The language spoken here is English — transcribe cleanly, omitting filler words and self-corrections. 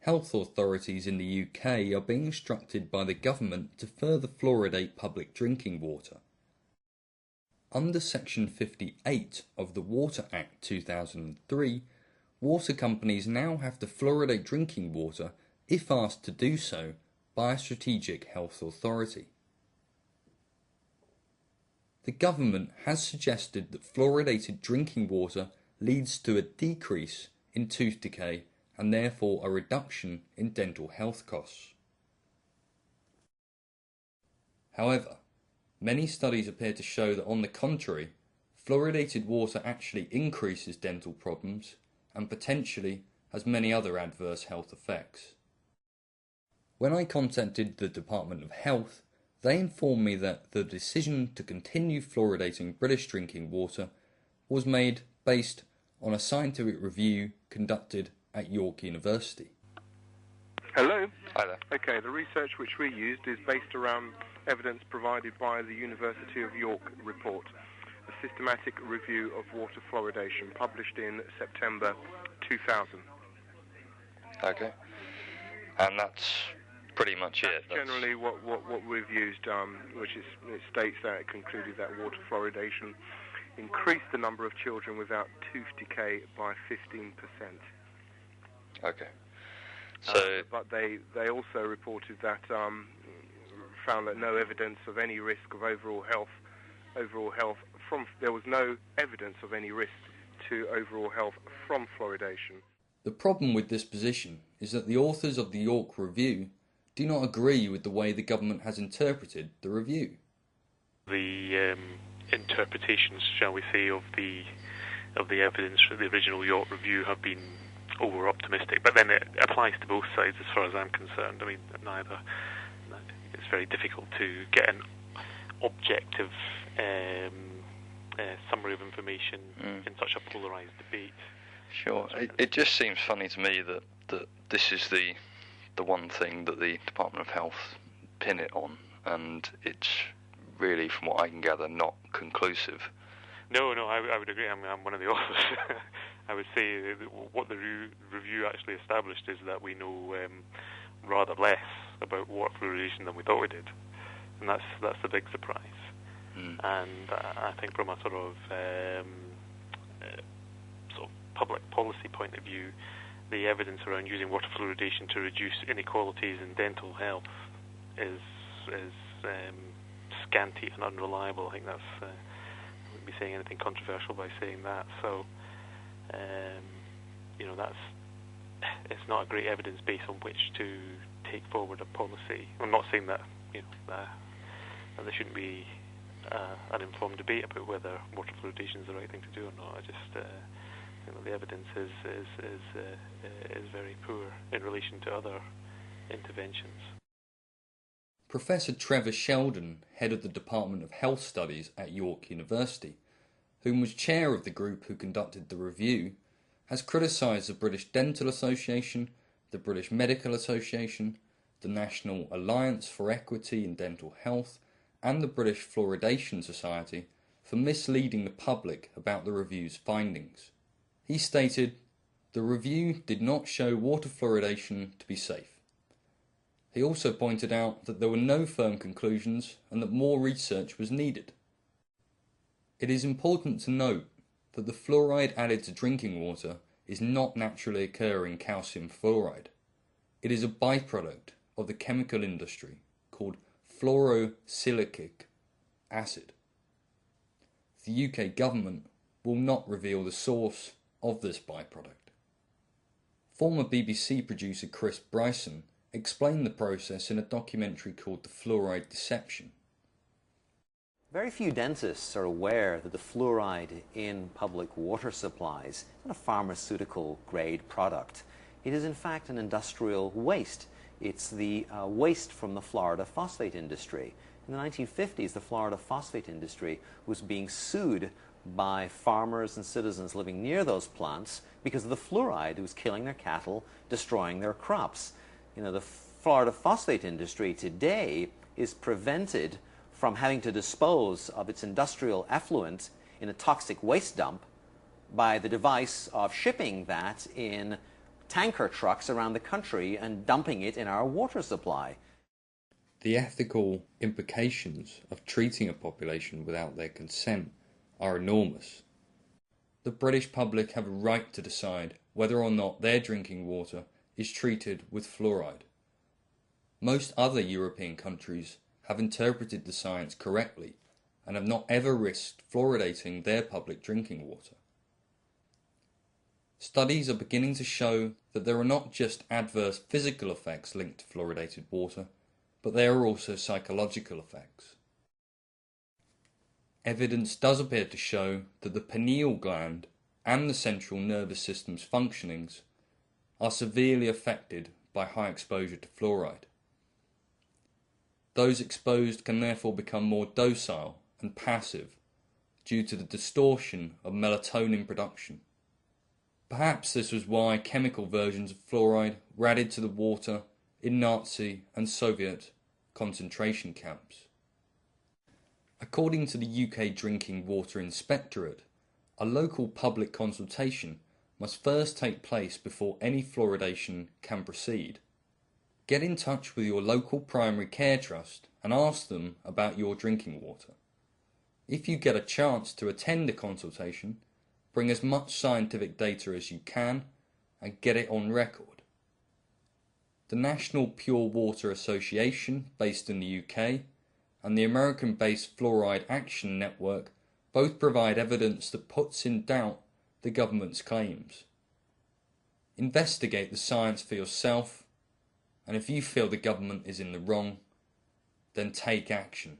Health authorities in the UK are being instructed by the government to further fluoridate public drinking water. Under Section 58 of the Water Act 2003, water companies now have to fluoridate drinking water if asked to do so by a strategic health authority. The government has suggested that fluoridated drinking water leads to a decrease in tooth decay and therefore a reduction in dental health costs. However, many studies appear to show that on the contrary, fluoridated water actually increases dental problems and potentially has many other adverse health effects. When I contacted the Department of Health, they informed me that the decision to continue fluoridating British drinking water was made based on a scientific review conducted at York University. Hello. Hi there. Okay, the research which we used is based around evidence provided by the University of York report, a systematic review of water fluoridation, published in September 2000. Okay. And that's pretty much it. That's generally what we've used, it states that it concluded that water fluoridation increased the number of children without tooth decay by 15%. Okay. So, but they also reported that found that no evidence of any risk of overall health there was no evidence of any risk to overall health from fluoridation. The problem with this position is that the authors of the York Review do not agree with the way the government has interpreted the review. The interpretations, shall we say, of the evidence for the original York Review have been over-optimistic, but then it applies to both sides as far as I'm concerned. I mean, it's very difficult to get an objective summary of information in such a polarised debate. Sure. It just seems funny to me that this is the one thing that the Department of Health pin it on, and it's really, from what I can gather, not conclusive. No, I would agree. I'm one of the authors. I would say what the review actually established is that we know rather less about water fluoridation than we thought we did, and that's the big surprise. And I think from a sort of public policy point of view, the evidence around using water fluoridation to reduce inequalities in dental health is scanty and unreliable. I think that's I wouldn't be saying anything controversial by saying that. So, it's not a great evidence base on which to take forward a policy. I'm not saying that that there shouldn't be an informed debate about whether water fluoridation is the right thing to do or not. I just think that the evidence is very poor in relation to other interventions. Professor Trevor Sheldon, head of the Department of Health Studies at York University, whom was chair of the group who conducted the review, has criticised the British Dental Association, the British Medical Association, the National Alliance for Equity in Dental Health, and the British Fluoridation Society for misleading the public about the review's findings. He stated, "The review did not show water fluoridation to be safe." He also pointed out that there were no firm conclusions and that more research was needed. It is important to note that the fluoride added to drinking water is not naturally occurring calcium fluoride. It is a byproduct of the chemical industry called fluorosilicic acid. The UK government will not reveal the source of this byproduct. Former BBC producer Chris Bryson explained the process in a documentary called The Fluoride Deception. Very few dentists are aware that the fluoride in public water supplies is not a pharmaceutical grade product. It is in fact an industrial waste. It's the waste from the Florida phosphate industry. In the 1950s, the Florida phosphate industry was being sued by farmers and citizens living near those plants because of the fluoride that was killing their cattle, destroying their crops. You know, the Florida phosphate industry today is prevented from having to dispose of its industrial effluent in a toxic waste dump by the device of shipping that in tanker trucks around the country and dumping it in our water supply. The ethical implications of treating a population without their consent are enormous. The British public have a right to decide whether or not their drinking water is treated with fluoride. Most other European countries have interpreted the science correctly and have not ever risked fluoridating their public drinking water. Studies are beginning to show that there are not just adverse physical effects linked to fluoridated water, but there are also psychological effects. Evidence does appear to show that the pineal gland and the central nervous system's functionings are severely affected by high exposure to fluoride. Those exposed can therefore become more docile and passive due to the distortion of melatonin production. Perhaps this was why chemical versions of fluoride were added to the water in Nazi and Soviet concentration camps. According to the UK Drinking Water Inspectorate, a local public consultation must first take place before any fluoridation can proceed. Get in touch with your local primary care trust and ask them about your drinking water. If you get a chance to attend a consultation, bring as much scientific data as you can and get it on record. The National Pure Water Association, based in the UK, and the American-based Fluoride Action Network both provide evidence that puts in doubt the government's claims. Investigate the science for yourself, and if you feel the government is in the wrong, then take action.